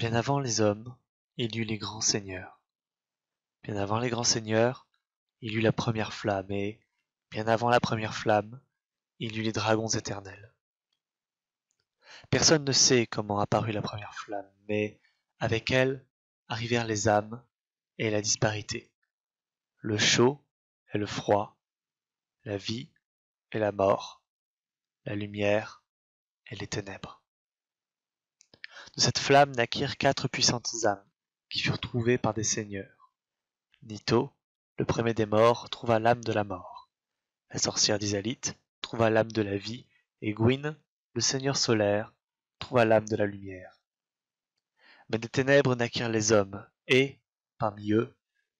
Bien avant les hommes, il y eut les grands seigneurs. Bien avant les grands seigneurs, il y eut la première flamme, et, bien avant la première flamme, il y eut les dragons éternels. Personne ne sait comment apparut la première flamme, mais avec elle arrivèrent les âmes et la disparité, le chaud et le froid, la vie et la mort, la lumière et les ténèbres. De cette flamme naquirent 4 puissantes âmes, qui furent trouvées par des seigneurs. Nito, le premier des morts, trouva l'âme de la mort. La sorcière d'Izalith trouva l'âme de la vie, et Gwyn, le seigneur solaire, trouva l'âme de la lumière. Mais des ténèbres naquirent les hommes, et, parmi eux,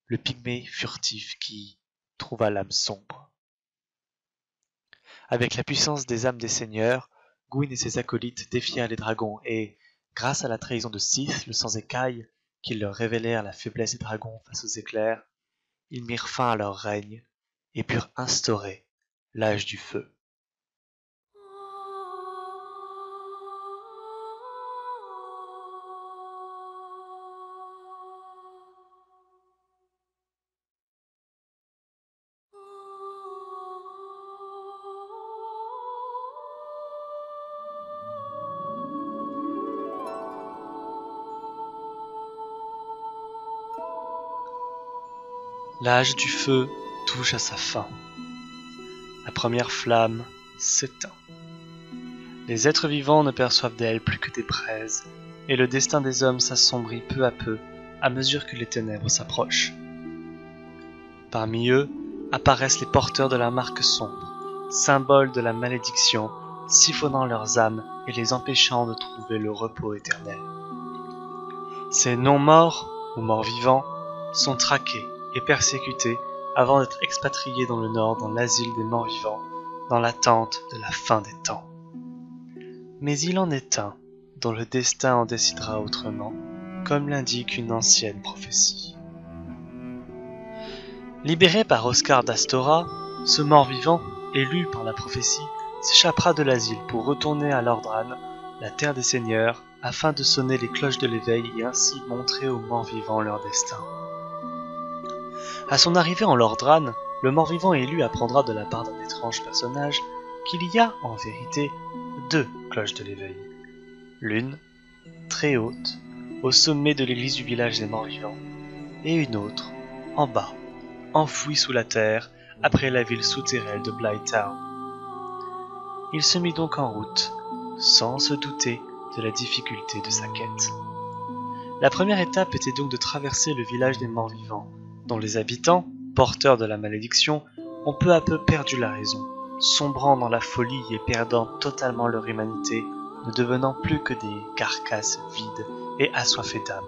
le pygmée furtif qui trouva l'âme sombre. Avec la puissance des âmes des seigneurs, Gwyn et ses acolytes défièrent les dragons et, grâce à la trahison de Sith, le sans-écaille, qui leur révélèrent la faiblesse des dragons face aux éclairs, ils mirent fin à leur règne et purent instaurer l'âge du feu. L'âge du feu touche à sa fin. La première flamme s'éteint. Les êtres vivants ne perçoivent d'elle plus que des braises, et le destin des hommes s'assombrit peu à peu à mesure que les ténèbres s'approchent. Parmi eux apparaissent les porteurs de la marque sombre, symboles de la malédiction, siphonnant leurs âmes et les empêchant de trouver le repos éternel. Ces non-morts ou morts-vivants sont traqués et persécutés avant d'être expatriés dans le nord dans l'asile des morts-vivants, dans l'attente de la fin des temps. Mais il en est un dont le destin en décidera autrement, comme l'indique une ancienne prophétie. Libéré par Oscar d'Astora, ce mort-vivant, élu par la prophétie, s'échappera de l'asile pour retourner à Lordran, la terre des seigneurs, afin de sonner les cloches de l'éveil et ainsi montrer aux morts-vivants leur destin. À son arrivée en Lordran, le mort-vivant élu apprendra de la part d'un étrange personnage qu'il y a, en vérité, 2 cloches de l'éveil. L'une, très haute, au sommet de l'église du village des morts-vivants, et une autre, en bas, enfouie sous la terre, après la ville souterraine de Blighttown. Il se mit donc en route, sans se douter de la difficulté de sa quête. La première étape était donc de traverser le village des morts-vivants, dont les habitants, porteurs de la malédiction, ont peu à peu perdu la raison, sombrant dans la folie et perdant totalement leur humanité, ne devenant plus que des carcasses vides et assoiffées d'âme.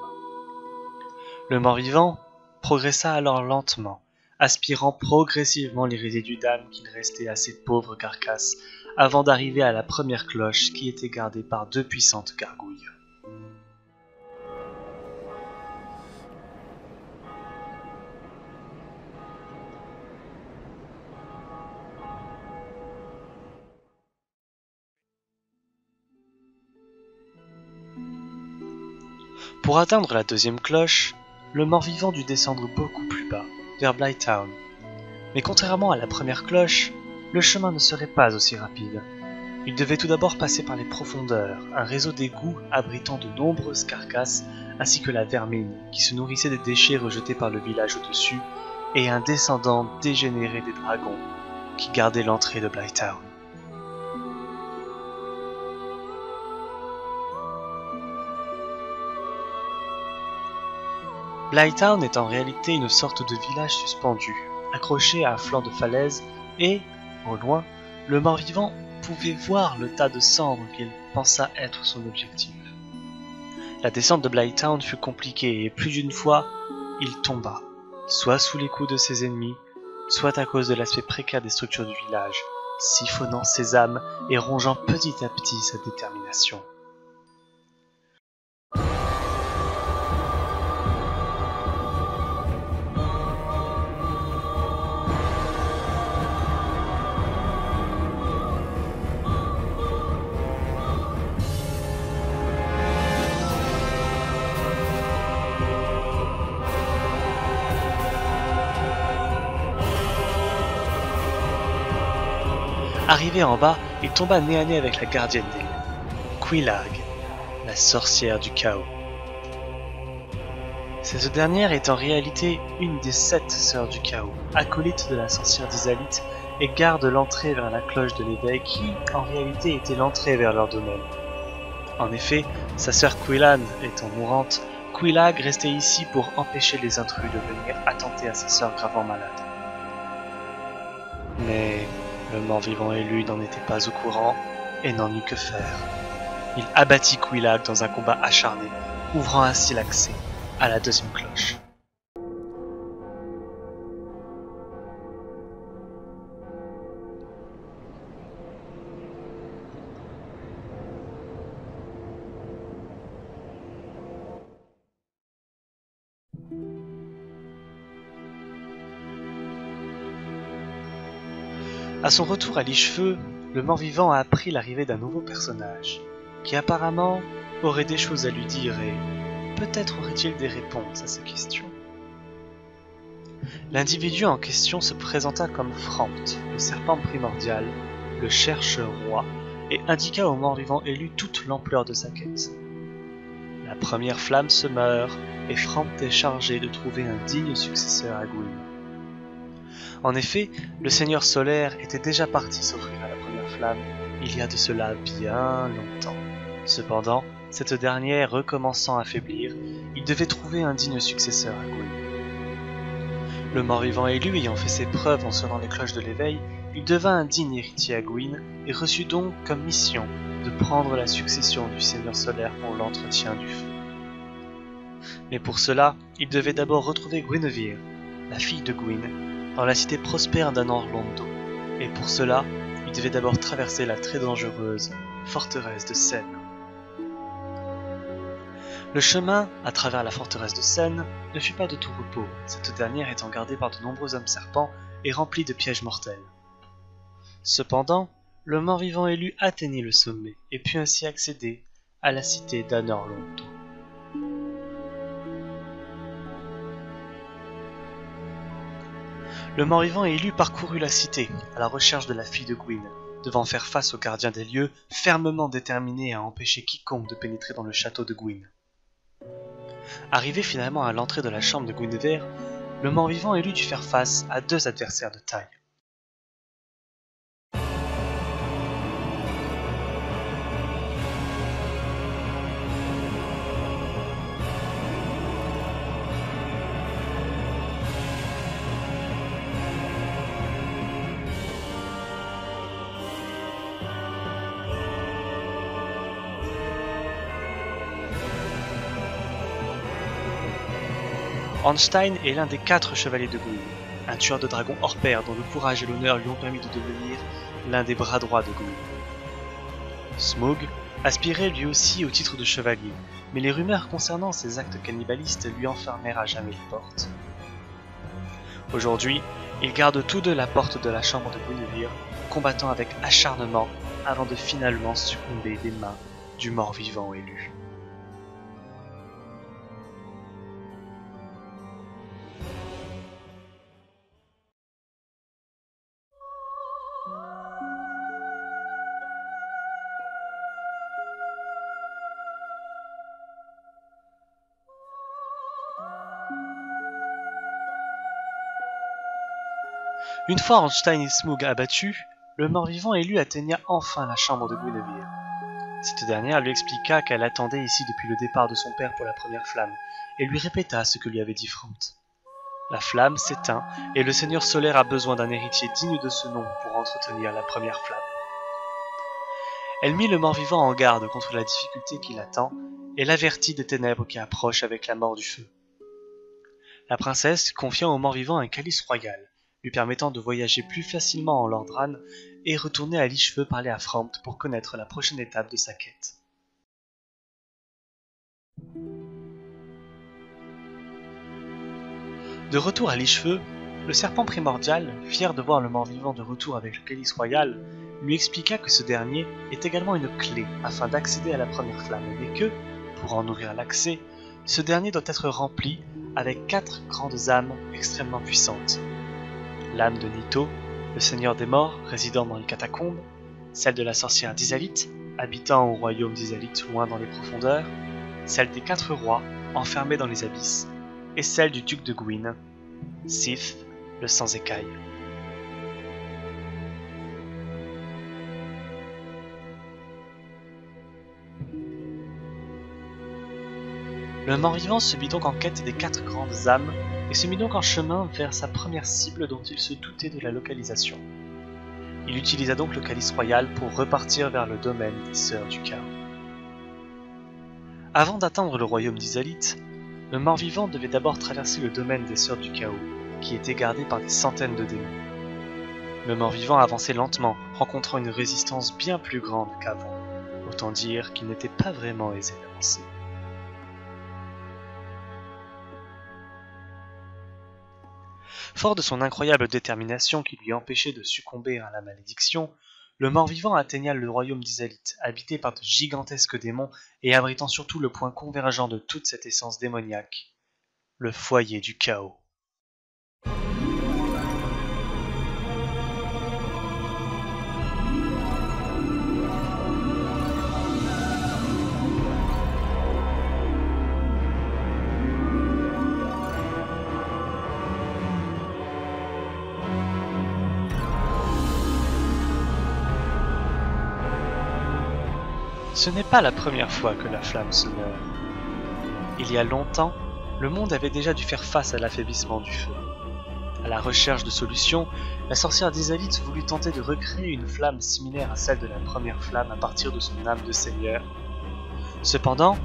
Le mort-vivant progressa alors lentement, aspirant progressivement les résidus d'âme qu'il restait à ces pauvres carcasses, avant d'arriver à la première cloche qui était gardée par 2 puissantes gargouilles. Pour atteindre la 2e cloche, le mort-vivant dut descendre beaucoup plus bas, vers Blighttown. Mais contrairement à la première cloche, le chemin ne serait pas aussi rapide. Il devait tout d'abord passer par les profondeurs, un réseau d'égouts abritant de nombreuses carcasses, ainsi que la vermine qui se nourrissait des déchets rejetés par le village au-dessus, et un descendant dégénéré des dragons qui gardait l'entrée de Blighttown. Blighttown est en réalité une sorte de village suspendu, accroché à un flanc de falaise, et, au loin, le mort-vivant pouvait voir le tas de cendres qu'il pensa être son objectif. La descente de Blighttown fut compliquée et plus d'une fois, il tomba, soit sous les coups de ses ennemis, soit à cause de l'aspect précaire des structures du village, siphonnant ses âmes et rongeant petit à petit sa détermination. Arrivé en bas, il tomba nez à nez avec la gardienne des lieux, Quelaag, la sorcière du chaos. Cette dernière est en réalité une des 7 sœurs du chaos, acolyte de la sorcière d'Izalith, et garde l'entrée vers la cloche de l'éveil qui, en réalité, était l'entrée vers leur domaine. En effet, sa sœur Quelaag étant mourante, Quelaag restait ici pour empêcher les intrus de venir attenter à sa sœur gravement malade. Mais le mort-vivant élu n'en était pas au courant et n'en eut que faire. Il abattit Quelaag dans un combat acharné, ouvrant ainsi l'accès à la deuxième cloche. À son retour à Lichefeu, le mort-vivant a appris l'arrivée d'un nouveau personnage, qui apparemment aurait des choses à lui dire et peut-être aurait-il des réponses à ses questions. L'individu en question se présenta comme Frampt, le serpent primordial, le chercheur-roi, et indiqua au mort-vivant élu toute l'ampleur de sa quête. La première flamme se meurt, et Frampt est chargé de trouver un digne successeur à Gwyn. En effet, le Seigneur solaire était déjà parti s'offrir à la première flamme, il y a de cela bien longtemps. Cependant, cette dernière recommençant à faiblir, il devait trouver un digne successeur à Gwyn. Le mort-vivant élu ayant fait ses preuves en sonnant les cloches de l'éveil, il devint un digne héritier à Gwyn et reçut donc comme mission de prendre la succession du Seigneur solaire pour l'entretien du feu. Mais pour cela, il devait d'abord retrouver Guinevere, la fille de Gwyn, dans la cité prospère d'Anor-Londo, et pour cela, il devait d'abord traverser la très dangereuse forteresse de Sen. Le chemin à travers la forteresse de Sen ne fut pas de tout repos, cette dernière étant gardée par de nombreux hommes serpents et remplie de pièges mortels. Cependant, le mort-vivant élu atteignit le sommet et put ainsi accéder à la cité d'Anor-Londo. Le mort-vivant élu parcourut la cité à la recherche de la fille de Gwyn, devant faire face au gardien des lieux, fermement déterminé à empêcher quiconque de pénétrer dans le château de Gwyn. Arrivé finalement à l'entrée de la chambre de Guinevere, le mort-vivant élu dut faire face à 2 adversaires de taille. Ornstein est l'un des 4 chevaliers de Gwyn, un tueur de dragons hors pair dont le courage et l'honneur lui ont permis de devenir l'un des bras droits de Gwyn. Smaug aspirait lui aussi au titre de chevalier, mais les rumeurs concernant ses actes cannibalistes lui enfermèrent à jamais les portes. Aujourd'hui, ils gardent tous deux la porte de la chambre de Guinevere, combattant avec acharnement avant de finalement succomber des mains du mort-vivant élu. Une fois Ornstein et Smaug abattus, le mort-vivant élu atteigna enfin la chambre de Guinevere. Cette dernière lui expliqua qu'elle attendait ici depuis le départ de son père pour la première flamme, et lui répéta ce que lui avait dit Frampt. La flamme s'éteint, et le Seigneur solaire a besoin d'un héritier digne de ce nom pour entretenir la première flamme. Elle mit le mort-vivant en garde contre la difficulté qui l'attend, et l'avertit des ténèbres qui approchent avec la mort du feu. La princesse confia au mort-vivant un calice royal, lui permettant de voyager plus facilement en Lordran et retourner à Lichefeu parler à Frampt pour connaître la prochaine étape de sa quête. De retour à Lichefeu, le serpent primordial, fier de voir le mort-vivant de retour avec le calice royal, lui expliqua que ce dernier est également une clé afin d'accéder à la première flamme, mais que, pour en ouvrir l'accès, ce dernier doit être rempli avec 4 grandes âmes extrêmement puissantes. L'âme de Nito, le seigneur des morts, résidant dans les catacombes, celle de la sorcière d'Izalith, habitant au royaume d'Izalith loin dans les profondeurs, celle des 4 rois, enfermés dans les abysses, et celle du duc de Gwyn, Sith, le sans-écaille. Le mort-vivant se mit donc en quête des 4 grandes âmes et se mit donc en chemin vers sa première cible dont il se doutait de la localisation. Il utilisa donc le calice royal pour repartir vers le domaine des Sœurs du Chaos. Avant d'atteindre le royaume d'Izalith, le mort-vivant devait d'abord traverser le domaine des Sœurs du Chaos, qui était gardé par des centaines de démons. Le mort-vivant avançait lentement, rencontrant une résistance bien plus grande qu'avant. Autant dire qu'il n'était pas vraiment aisé d'avancer. Fort de son incroyable détermination qui lui empêchait de succomber à la malédiction, le mort-vivant atteigna le royaume d'Izalith, habité par de gigantesques démons et abritant surtout le point convergent de toute cette essence démoniaque, le foyer du chaos. Ce n'est pas la première fois que la flamme se meurt. Il y a longtemps, le monde avait déjà dû faire face à l'affaiblissement du feu. À la recherche de solutions, la sorcière d'Izalith voulut tenter de recréer une flamme similaire à celle de la première flamme à partir de son âme de seigneur. Cependant,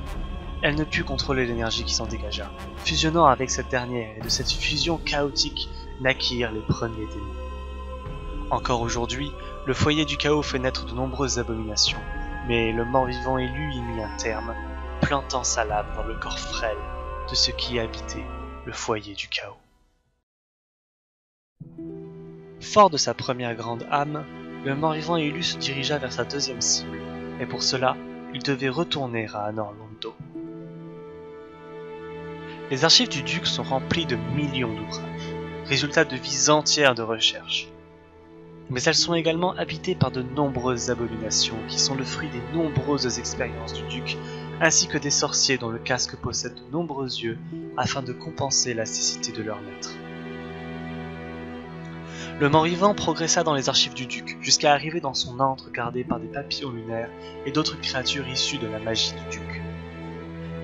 elle ne put contrôler l'énergie qui s'en dégagea. Fusionnant avec cette dernière et de cette fusion chaotique naquirent les premiers démons. Encore aujourd'hui, le foyer du chaos fait naître de nombreuses abominations. Mais le mort-vivant élu y mit un terme, plantant sa lame dans le corps frêle de ce qui habitait le foyer du chaos. Fort de sa première grande âme, le mort-vivant élu se dirigea vers sa deuxième cible, et pour cela, il devait retourner à Anor Londo. Les archives du duc sont remplies de millions d'ouvrages, résultat de vies entières de recherche. Mais elles sont également habitées par de nombreuses abominations qui sont le fruit des nombreuses expériences du duc, ainsi que des sorciers dont le casque possède de nombreux yeux afin de compenser la cécité de leur maître. Le mort-vivant progressa dans les archives du duc, jusqu'à arriver dans son antre gardé par des papillons lunaires et d'autres créatures issues de la magie du duc.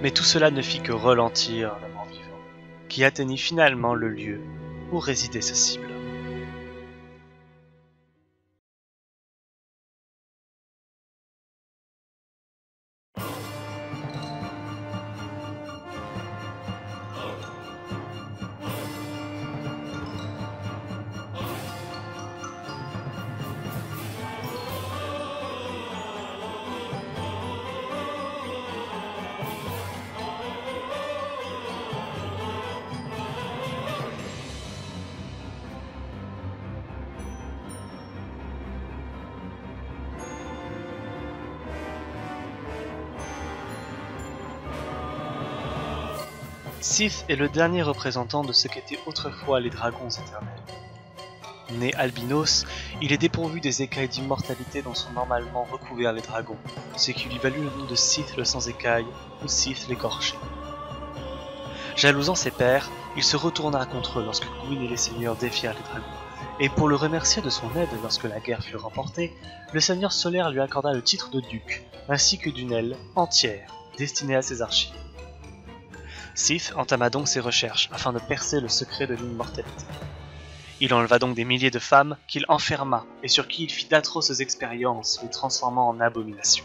Mais tout cela ne fit que ralentir le mort-vivant, qui atteignit finalement le lieu où résidait sa cible. Sith est le dernier représentant de ce qu'étaient autrefois les dragons éternels. Né albinos, il est dépourvu des écailles d'immortalité dont sont normalement recouverts les dragons, ce qui lui valut le nom de Sith le sans-écailles ou Sith l'écorché. Jalousant ses pairs, il se retourna contre eux lorsque Gwyn et les seigneurs défièrent les dragons, et pour le remercier de son aide lorsque la guerre fut remportée, le seigneur solaire lui accorda le titre de duc, ainsi que d'une aile entière destinée à ses archives. Sith entama donc ses recherches afin de percer le secret de l'immortalité. Il enleva donc des milliers de femmes qu'il enferma et sur qui il fit d'atroces expériences, les transformant en abominations.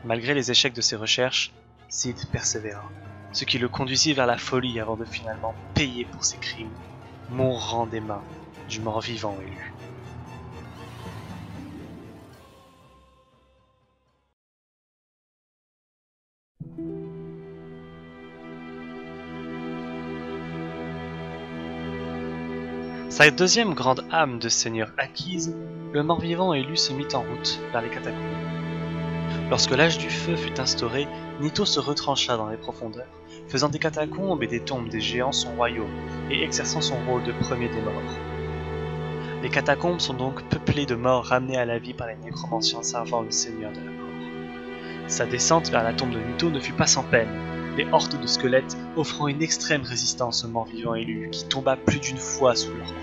Malgré les échecs de ses recherches, Sith persévéra, ce qui le conduisit vers la folie avant de finalement payer pour ses crimes, mourant des mains du mort-vivant élu. Sa deuxième grande âme de seigneur acquise, le mort-vivant élu se mit en route vers les catacombes. Lorsque l'âge du feu fut instauré, Nito se retrancha dans les profondeurs, faisant des catacombes et des tombes des géants son royaume et exerçant son rôle de premier des morts. Les catacombes sont donc peuplées de morts ramenés à la vie par les nécromanciens servant le seigneur de la mort. Sa descente vers la tombe de Nito ne fut pas sans peine, les hordes de squelettes offrant une extrême résistance au mort-vivant élu qui tomba plus d'une fois sous leur coups.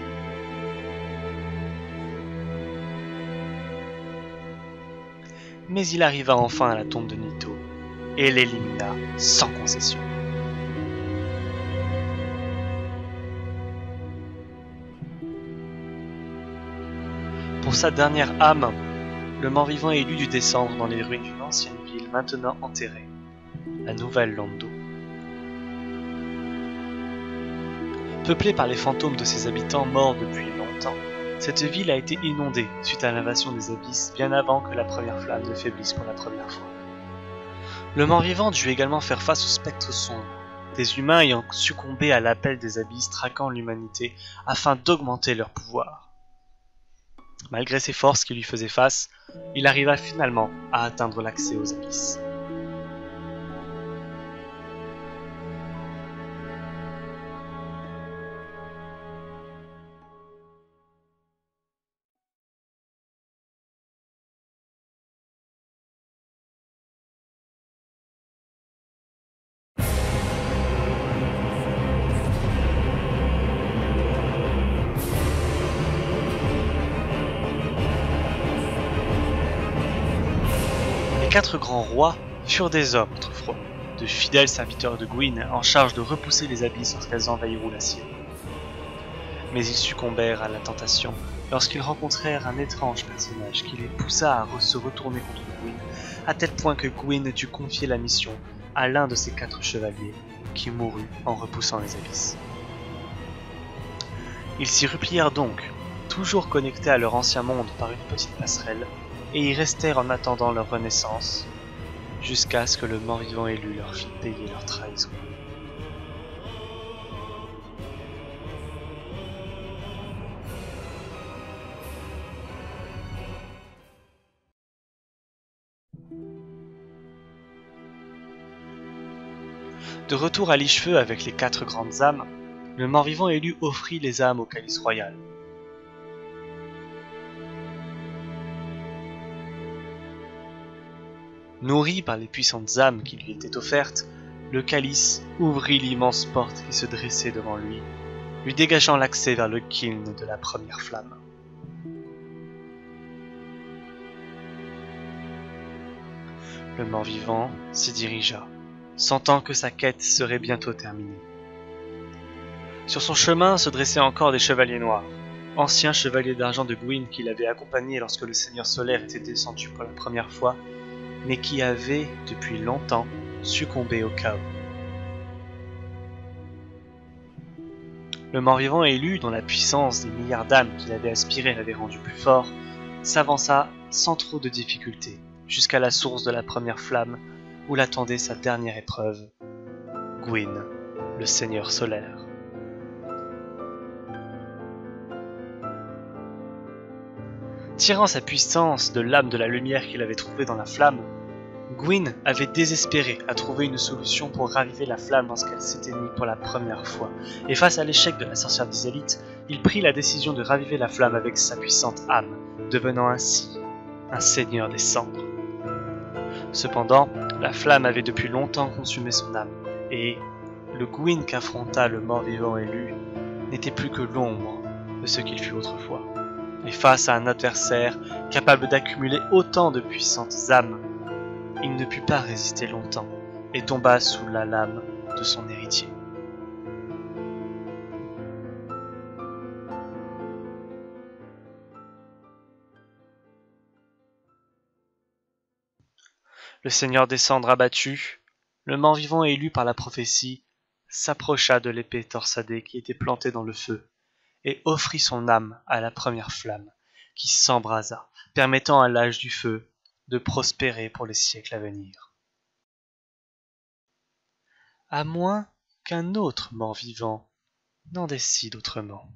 Mais il arriva enfin à la tombe de Nito et l'élimina sans concession. Pour sa dernière âme, le mort-vivant élu dut descendre dans les ruines d'une ancienne ville maintenant enterrée, la Nouvelle Lando. Peuplée par les fantômes de ses habitants morts depuis longtemps, cette ville a été inondée suite à l'invasion des abysses bien avant que la première flamme ne faiblisse pour la première fois. Le mort-vivant dut également faire face aux spectres sombres, des humains ayant succombé à l'appel des abysses traquant l'humanité afin d'augmenter leur pouvoir. Malgré ses forces qui lui faisaient face, il arriva finalement à atteindre l'accès aux abysses. Les 4 grands rois furent des hommes autrefois, de fidèles serviteurs de Gwyn en charge de repousser les abysses lorsqu'elles envahiront la sienne. Mais ils succombèrent à la tentation lorsqu'ils rencontrèrent un étrange personnage qui les poussa à se retourner contre Gwyn, à tel point que Gwyn dut confier la mission à l'un de ses 4 chevaliers, qui mourut en repoussant les abysses. Ils s'y replièrent donc, toujours connectés à leur ancien monde par une petite passerelle, et y restèrent en attendant leur renaissance, jusqu'à ce que le mort-vivant élu leur fît payer leur trahison. De retour à Lichefeu avec les 4 grandes âmes, le mort-vivant élu offrit les âmes au calice royal. Nourri par les puissantes âmes qui lui étaient offertes, le calice ouvrit l'immense porte qui se dressait devant lui, lui dégageant l'accès vers le kiln de la première flamme. Le mort-vivant s'y dirigea, sentant que sa quête serait bientôt terminée. Sur son chemin se dressaient encore des chevaliers noirs, anciens chevaliers d'argent de Gwyn qui l'avaient accompagné lorsque le Seigneur solaire était descendu pour la première fois, mais qui avaient, depuis longtemps, succombé au chaos. Le mort-vivant élu, dont la puissance des milliards d'âmes qu'il avait aspirées l'avait rendu plus fort, s'avança sans trop de difficultés, jusqu'à la source de la première flamme, où l'attendait sa dernière épreuve, Gwyn, le Seigneur solaire. Tirant sa puissance de l'âme de la lumière qu'il avait trouvée dans la flamme, Gwyn avait désespéré à trouver une solution pour raviver la flamme lorsqu'elle s'éteignit pour la première fois, et face à l'échec de la sorcière d'Izalith, il prit la décision de raviver la flamme avec sa puissante âme, devenant ainsi un seigneur des cendres. Cependant, la flamme avait depuis longtemps consumé son âme, et le Gwyn qu'affronta le mort-vivant élu n'était plus que l'ombre de ce qu'il fut autrefois. Et face à un adversaire capable d'accumuler autant de puissantes âmes, il ne put pas résister longtemps et tomba sous la lame de son héritier. Le Seigneur des Cendres abattu, le mort-vivant élu par la prophétie, s'approcha de l'épée torsadée qui était plantée dans le feu et offrit son âme à la première flamme, qui s'embrasa, permettant à l'âge du feu de prospérer pour les siècles à venir. À moins qu'un autre mort-vivant n'en décide autrement.